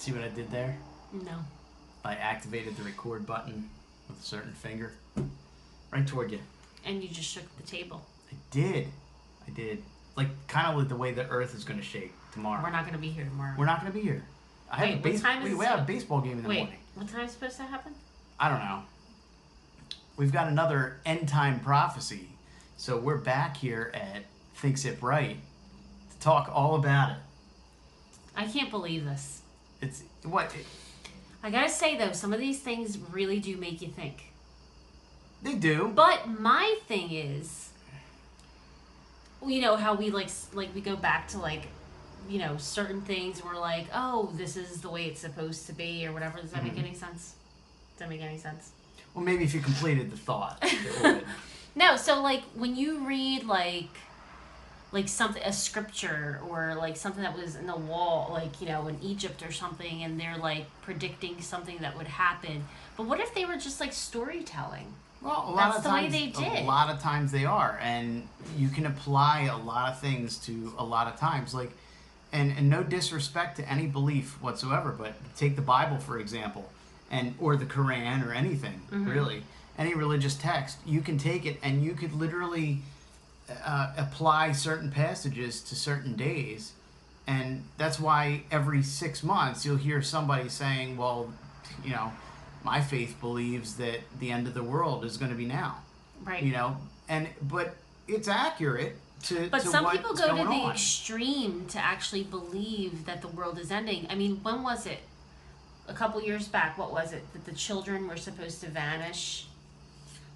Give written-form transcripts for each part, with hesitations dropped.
See what I did there? No. I activated the record button with a certain finger. Right toward you. And you just shook the table. I did. Like, kind of like the way the earth is going to shake tomorrow. We're not going to be here tomorrow. We're not going to be here. We have a baseball game in the morning. What time is supposed to happen? I don't know. We've got another end time prophecy. So we're back here at thinksipwrite to talk all about it. I can't believe this. It's what? I gotta say though, some of these things really do make you think. They do. But my thing is, you know how we like we go back to like, you know, certain things. And we're like, oh, this is the way it's supposed to be, or whatever. Does that make any sense? Does that make any sense? Well, maybe if you completed the thought, it would. No, so like when you read like something, a scripture, or like something that was in the wall, like, you know, in Egypt or something, and they're like predicting something that would happen. But what if they were just like storytelling? Well, a lot That's of the times, way they did. A lot of times they are, and you can apply a lot of things to a lot of times. Like, and no disrespect to any belief whatsoever, but take the Bible for example, or the Quran or anything really, any religious text. You can take it and you could literally apply certain passages to certain days, and that's why every 6 months you'll hear somebody saying, "Well, you know, my faith believes that the end of the world is going to be now." Right. You know, but it's accurate to. But to some what's people go to going the on. extreme to actually believe that the world is ending. I mean, when was it? A couple years back, what was it? That the children were supposed to vanish?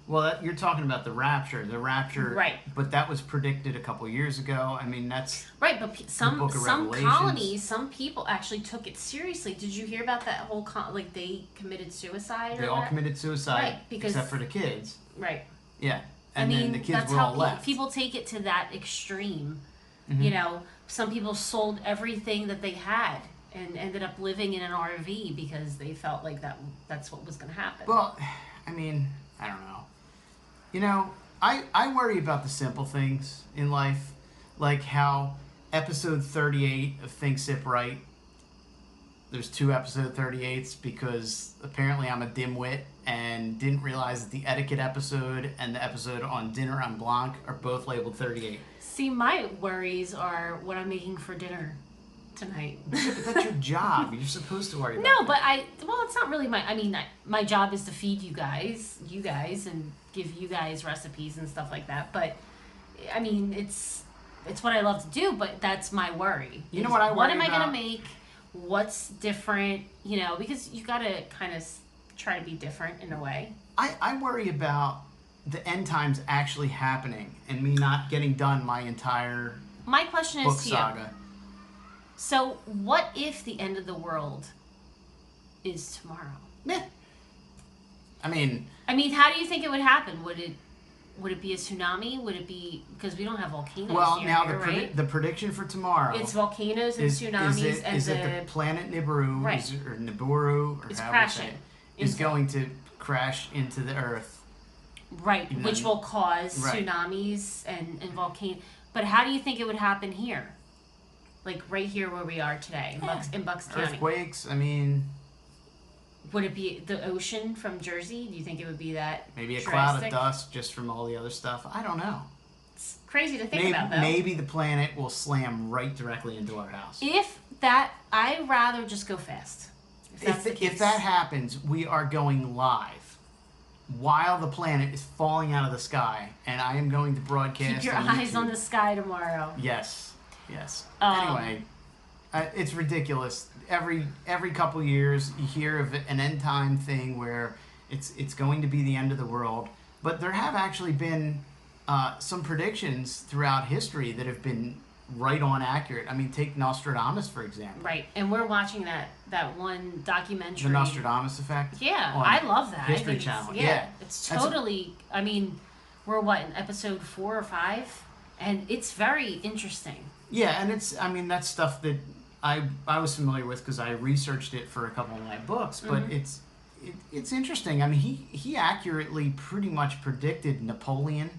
Well, you're talking about the rapture. Right. But that was predicted a couple years ago. I mean, that's right. But some Book of colonies, some people actually took it seriously. Did you hear about that whole like they committed suicide? They all committed suicide, right, except for the kids. Right. Yeah, and then the kids that's were how all left. People take it to that extreme. You know, some people sold everything that they had and ended up living in an RV because they felt like that's what was going to happen. Well, I mean, I don't know. You know, I worry about the simple things in life, like how episode 38 of thinksipwrite, there's 2 episode 38s because apparently I'm a dimwit and didn't realize that the etiquette episode and the episode on dinner en blanc are both labeled 38. See, my worries are what I'm making for dinner tonight. But that's your job. You're supposed to worry about No, but it's not really my job is to feed you guys, and give you guys recipes and stuff like that. But, I mean, it's what I love to do, but that's my worry. You know what I worry about? What am I going to make? What's different? You know, because you got to kind of try to be different in a way. I worry about the end times actually happening and me not getting done my entire My question book is to you. saga. So, what if the end of the world is tomorrow? Yeah. I mean, how do you think it would happen? Would it be a tsunaami? Would it be, because we don't have volcanoes well, here, now right? the prediction for tomorrow It's volcanoes and tsunamis, is it the planet Nibiru, Right. or Nibiru, or It's however crashing. you say it, is going to crash into the earth. Right, You know, which will cause right. tsunamis and volcanoes. But how do you think it would happen here? Like right here where we are today, in Bucks County. Earthquakes, I mean... Would it be the ocean from Jersey? Do you think it would be that Maybe a drastic? cloud of dust just from all the other stuff. I don't know. It's crazy to think about, though. Maybe the planet will slam right directly into our house. I'd rather just go fast. If that happens, we are going live while the planet is falling out of the sky, and I am going to broadcast. Keep your on eyes YouTube. on the sky tomorrow. Yes. Anyway, it's ridiculous. Every couple years, you hear of an end time thing where it's going to be the end of the world. But there have actually been some predictions throughout history that have been right on accurate. I mean, take Nostradamus, for example. Right, and we're watching that one documentary. The Nostradamus Effect? Yeah, I love that. History Channel. Yeah. It's totally, we're in episode 4 or 5? And it's very interesting. Yeah, and that's stuff that I was familiar with because I researched it for a couple of my books, but it's interesting. I mean, he accurately pretty much predicted Napoleon,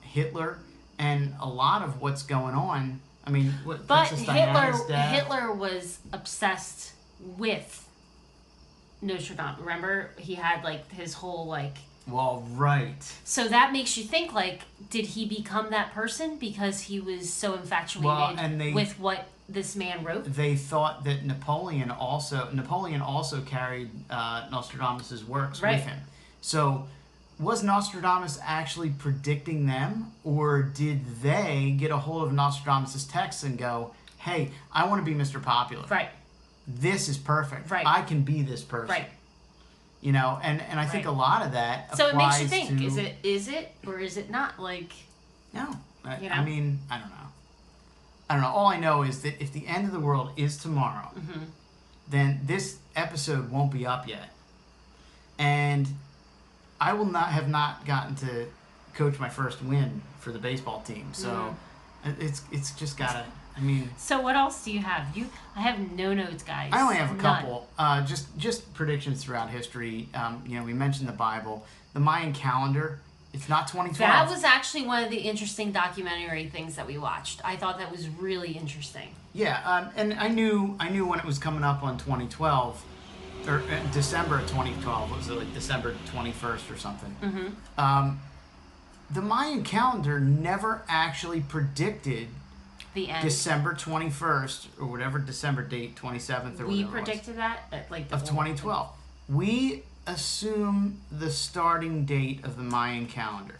Hitler, and a lot of what's going on. I mean, But Princess Diana's death. Hitler was obsessed with Nostradamus. Remember, he had like his whole like. Well, right. So that makes you think, like, did he become that person because he was so infatuated with what this man wrote? They thought that Napoleon also carried Nostradamus' works with him. So was Nostradamus actually predicting them, or did they get a hold of Nostradamus' texts and go, hey, I want to be Mr. Popular. Right. This is perfect. Right. I can be this person. Right. You know, and I think a lot of that applies. So it makes you think, is it or is it not? Like, no. You know? I mean, I don't know. All I know is that if the end of the world is tomorrow, then this episode won't be up yet. And I will not have gotten to coach my first win for the baseball team. So it's just gotta. I mean. So what else do you have? I have no notes, guys. I only have a couple. Just predictions throughout history. We mentioned the Bible, the Mayan calendar. It's not 2012. That was actually one of the interesting documentary things that we watched. I thought that was really interesting. Yeah, and I knew when it was coming up on 2012, or December of 2012. Was it like December 21st or something? Mm-hmm. The Mayan calendar never actually predicted the end. December 21st or whatever December date, 27th or whatever. We predicted that like of 2012. We assume the starting date of the Mayan calendar.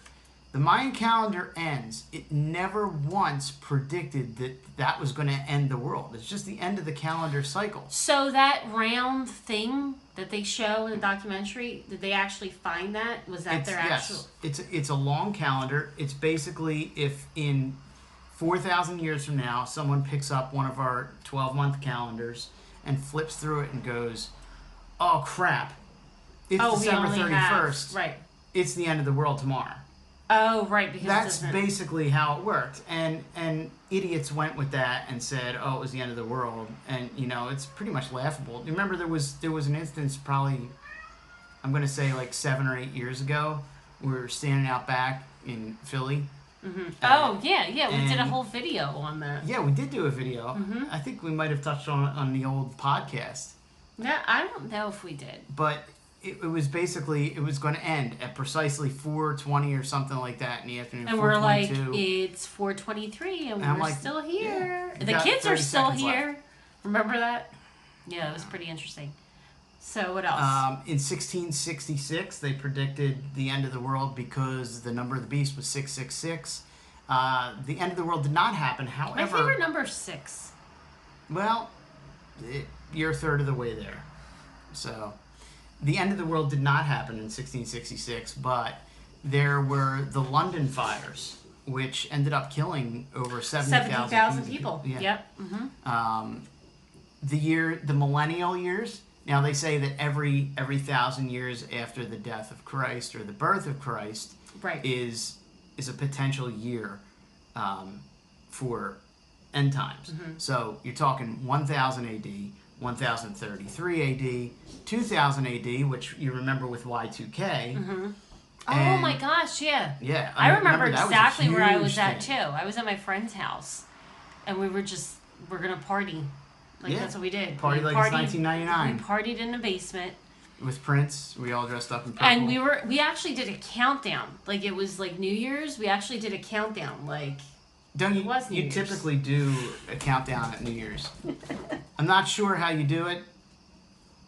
The Mayan calendar ends. It never once predicted that was going to end the world. It's just the end of the calendar cycle. So that round thing that they show in the documentary, did they actually find that? Was that their actual? Yes. It's a long calendar. It's basically if in 4,000 years from now, someone picks up one of our 12-month calendars and flips through it and goes, oh, crap. It's December 31st. Right. It's the end of the world tomorrow. Oh, right. Because that's basically how it worked. And idiots went with that and said, oh, it was the end of the world. And, it's pretty much laughable. Remember, there was an instance probably, I'm going to say like 7 or 8 years ago. We were standing out back in Philly. Mm-hmm. Oh, yeah. We did a whole video on that. Yeah, we did do a video. Mm-hmm. I think we might have touched on the old podcast. Yeah, I don't know if we did. But it was basically, it was going to end at precisely 4:20 or something like that in the afternoon. And we're like, it's 4:23 and we're still here. Yeah, the kids are still here. Left. Remember that? Yeah, it was pretty interesting. So what else? In 1666, they predicted the end of the world because the number of the beast was 666. The end of the world did not happen. However, my favorite number is 6. Well, you're a third of the way there. So, the end of the world did not happen in 1666, but there were the London fires, which ended up killing over 70,000 people. Yeah. Yep. Mm-hmm. The millennial years. Now they say that every 1,000 years after the death of Christ or the birth of Christ, right, is a potential year for end times. Mm-hmm. So you're talking 1000 AD, 1033 AD, 2000 AD, which you remember with Y2K. Mm-hmm. Oh my gosh, yeah. Yeah. I remember exactly where I was at too. I was at my friend's house and we're going to party. Like, that's what we did. Party like it's 1999. We partied in the basement. With Prince. We all dressed up in purple. And we actually did a countdown. Like, it was like New Year's. We actually did a countdown. Like, you typically do a countdown at New Year's. I'm not sure how you do it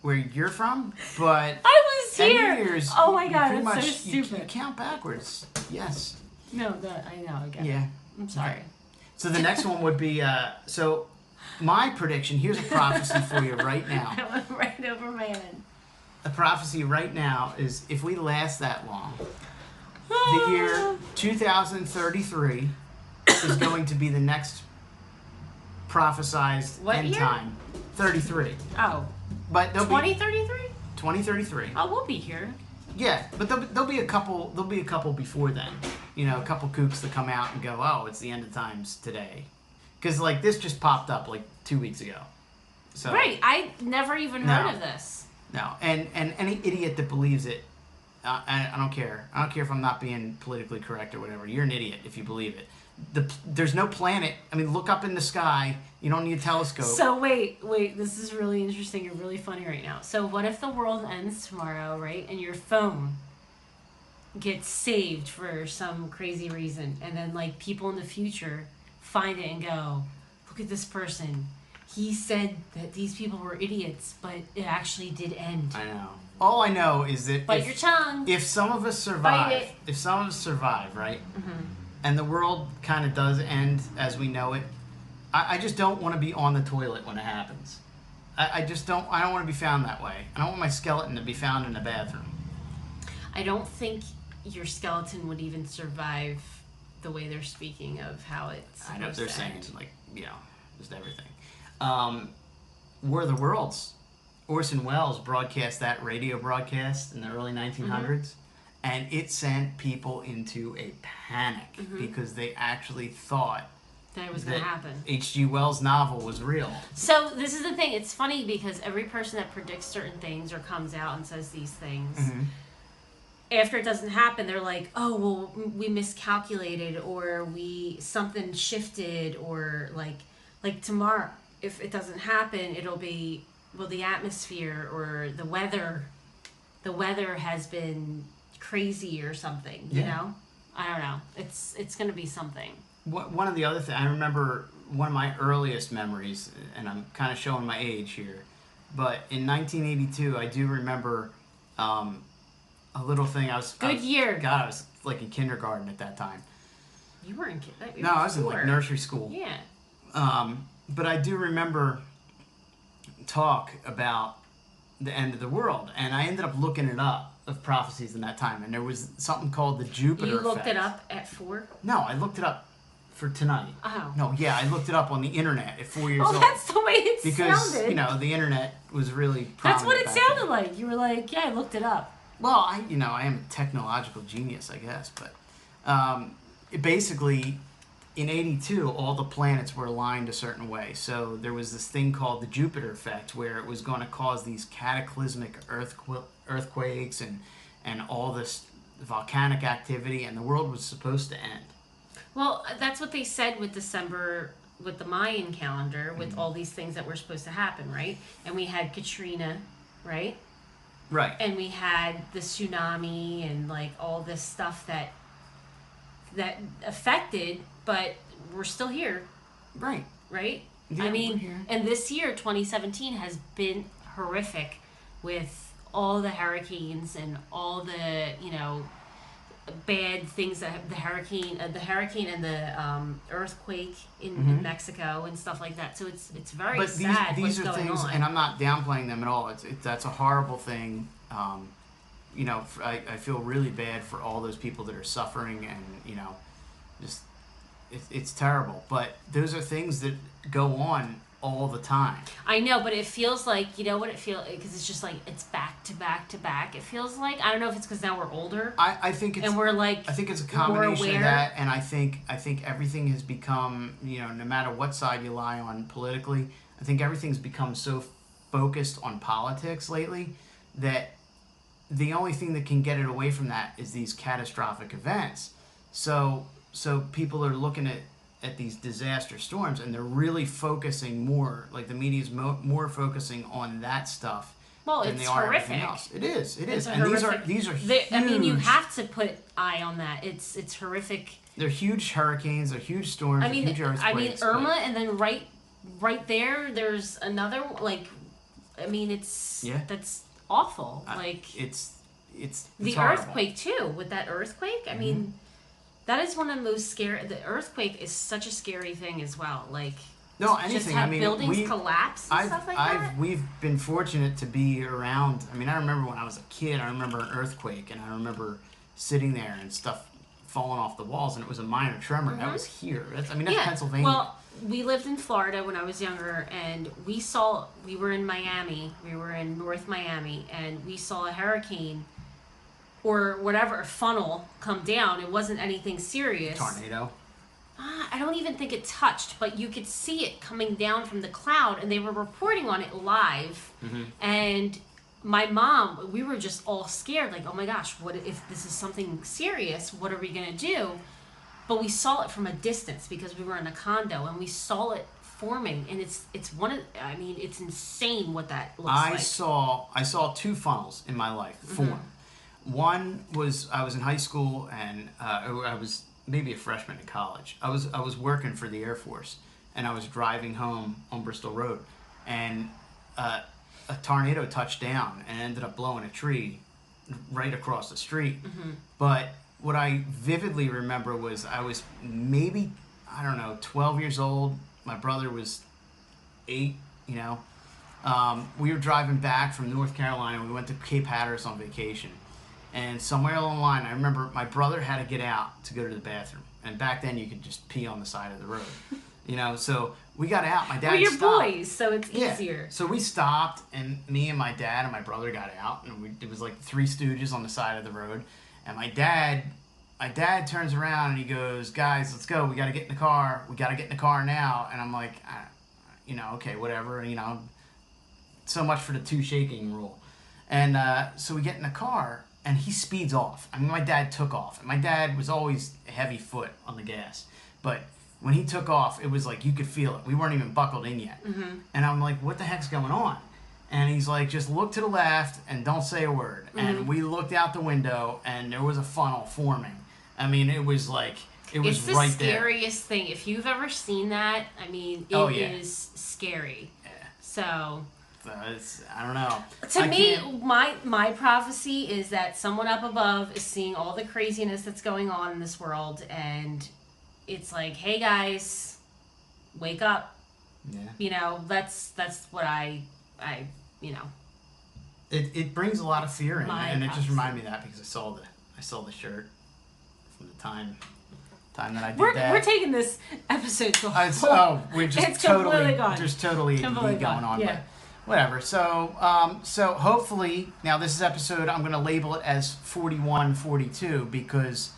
where you're from, but I was here. At New Year's, oh my God, that's so stupid. You count backwards. Yes. No, I know. I get it. Yeah. I'm sorry. Okay. So the next one would be, my prediction, here's a prophecy for you right now. I went right over my head. A prophecy right now is if we last that long, the year 2033 is going to be the next prophesized end time. 33. Oh. But 2033? 2033. Oh, we'll be here. Yeah, but there'll be a couple before then. A couple kooks that come out and go, oh, it's the end of times today. Because, like, this just popped up, like, 2 weeks ago. So, right. I never even heard of this. No. And any idiot that believes it, I don't care. I don't care if I'm not being politically correct or whatever. You're an idiot if you believe it. There's no planet. I mean, look up in the sky. You don't need a telescope. So wait. This is really interesting and really funny right now. So what if the world ends tomorrow, right? And your phone gets saved for some crazy reason, and then like people in the future find it and go, look at this person. He said that these people were idiots, but it actually did end. I know. All I know is that Bite your tongue. if some of us survive, right, and the world kind of does end as we know it, I just don't want to be on the toilet when it happens. I just don't. I don't want to be found that way. I don't want my skeleton to be found in the bathroom. I don't think your skeleton would even survive the way they're speaking of how it's. I know they're saying like just everything. War of the Worlds. Orson Welles broadcast that radio broadcast in the early 1900s, and it sent people into a panic because they actually thought that it was going to happen. H.G. Wells' novel was real. So this is the thing. It's funny because every person that predicts certain things or comes out and says these things, after it doesn't happen, they're like, "Oh, well, we miscalculated, or something shifted, or like tomorrow, if it doesn't happen, it'll be." Well, the atmosphere or the weather has been crazy or something, you know? I don't know. It's going to be something. One of the other things, I remember one of my earliest memories, and I'm kind of showing my age here, but in 1982, I do remember a little thing. I was year. God, I was like in kindergarten at that time. You were in kindergarten? No, I was in like nursery school. Yeah. But I do remember talk about the end of the world, and I ended up looking it up of prophecies in that time, and there was something called the Jupiter effect. You looked effect. it up at 4? No, I looked it up for tonight. Oh. No, yeah, I looked it up on the internet at 4 years old. Oh, that's the way it sounded. Because, the internet was really prominent. That's what it sounded then. like. You were like, yeah, I looked it up. Well, I am a technological genius, I guess, but basically, in 82, all the planets were aligned a certain way. So there was this thing called the Jupiter effect, where it was going to cause these cataclysmic earthquakes and all this volcanic activity, and the world was supposed to end. Well, that's what they said with December, with the Mayan calendar, with all these things that were supposed to happen, right? And we had Katrina, right? Right. And we had the tsunami and like all this stuff that affected, but we're still here. Right. Right? Yeah, I mean, we're here. and this year, 2017, has been horrific with all the hurricanes and all the, bad things that the hurricane and the earthquake in Mexico and stuff like that. So it's very sad. These are what's going things, on. and I'm not downplaying them at all. That's a horrible thing. I feel really bad for all those people that are suffering, and just it's terrible. But those are things that go on all the time. I know, but it feels like, what it feels, because it's just like, it's back to back to back. It feels like, I don't know if it's because now we're older. I think it's, and we're like, I think it's a combination of that, and I think everything has become, no matter what side you lie on politically, I think everything's become so focused on politics lately that the only thing that can get it away from that is these catastrophic events. So people are looking at these disaster storms, and they're really focusing more, like the media's more focusing on that stuff than they are everything else. It is. And these are huge. I mean, you have to put eye on that. It's horrific. They're huge hurricanes, they're huge storms, huge earthquakes. Irma, and then right there's another, that's awful. It's the horrible. earthquake too, with that earthquake. I mean, that is one of the most scary. The earthquake is such a scary thing as well. No, anything. Just have buildings collapse and stuff like that. We've been fortunate to be around. I mean, I remember when I was a kid. I remember an earthquake, and I remember sitting there and stuff falling off the walls, and it was a minor tremor. That was here. That's Pennsylvania. Well, we lived in Florida when I was younger, and we were in Miami. We were in North Miami, and we saw a hurricane or whatever, a funnel come down. It wasn't anything serious. Tornado. I don't even think it touched, but you could see it coming down from the cloud, and they were reporting on it live. And my mom, we were just all scared, like, oh my gosh, what if this is something serious? What are we gonna do? but we saw it from a distance because we were in a condo and we saw it forming, and it's one of, I mean, it's insane what that looks like. I saw two funnels in my life form. One was I was in high school and I was maybe a freshman in college. I was working for the Air Force, and I was driving home on Bristol Road, and a tornado touched down and ended up blowing a tree right across the street. But what I vividly remember was I was maybe, I don't know, 12 years old. My brother was 8, you know. We were driving back from North Carolina. We went to Cape Hatteras on vacation. And somewhere along the line, I remember my brother had to get out to go to the bathroom. And back then, you could just pee on the side of the road. You know, so we got out. My dad Well, you're stopped. boys, so it's easier. So we stopped, and me and my dad and my brother got out. And it was like the Three Stooges on the side of the road. And my dad turns around and he goes, "Guys, let's go. We got to get in the car. We got to get in the car now." And I'm like, you know, okay, whatever. You know, so much for the 2 shaking rule. And so we get in the car, and he speeds off. I mean, my dad took off. And my dad was always a heavy foot on the gas. But when he took off, it was like you could feel it. We weren't even buckled in yet. And I'm like, what the heck's going on? And he's like, just look to the left and don't say a word. And we looked out the window, and there was a funnel forming. I mean, it was like, it was right there. It's the scariest thing. If you've ever seen that, I mean, it is scary. Yeah. So I don't know. To me, my prophecy is that someone up above is seeing all the craziness that's going on in this world, and it's like, hey guys, wake up. Yeah. You know, that's what I you know. It brings a lot of fear in, and it just reminded me of that because I saw the shirt from the time that I did that. We're taking this episode to a whole. We're just it's totally gone. just totally Completely going on. Yeah. But whatever. So so hopefully now this is episode, I'm going to label it as 41, 42 because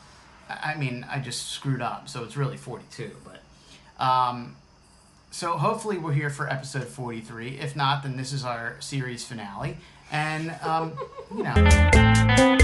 I mean I just screwed up, so it's really 42. But so hopefully we're here for episode 43. If not, then this is our series finale, and you know.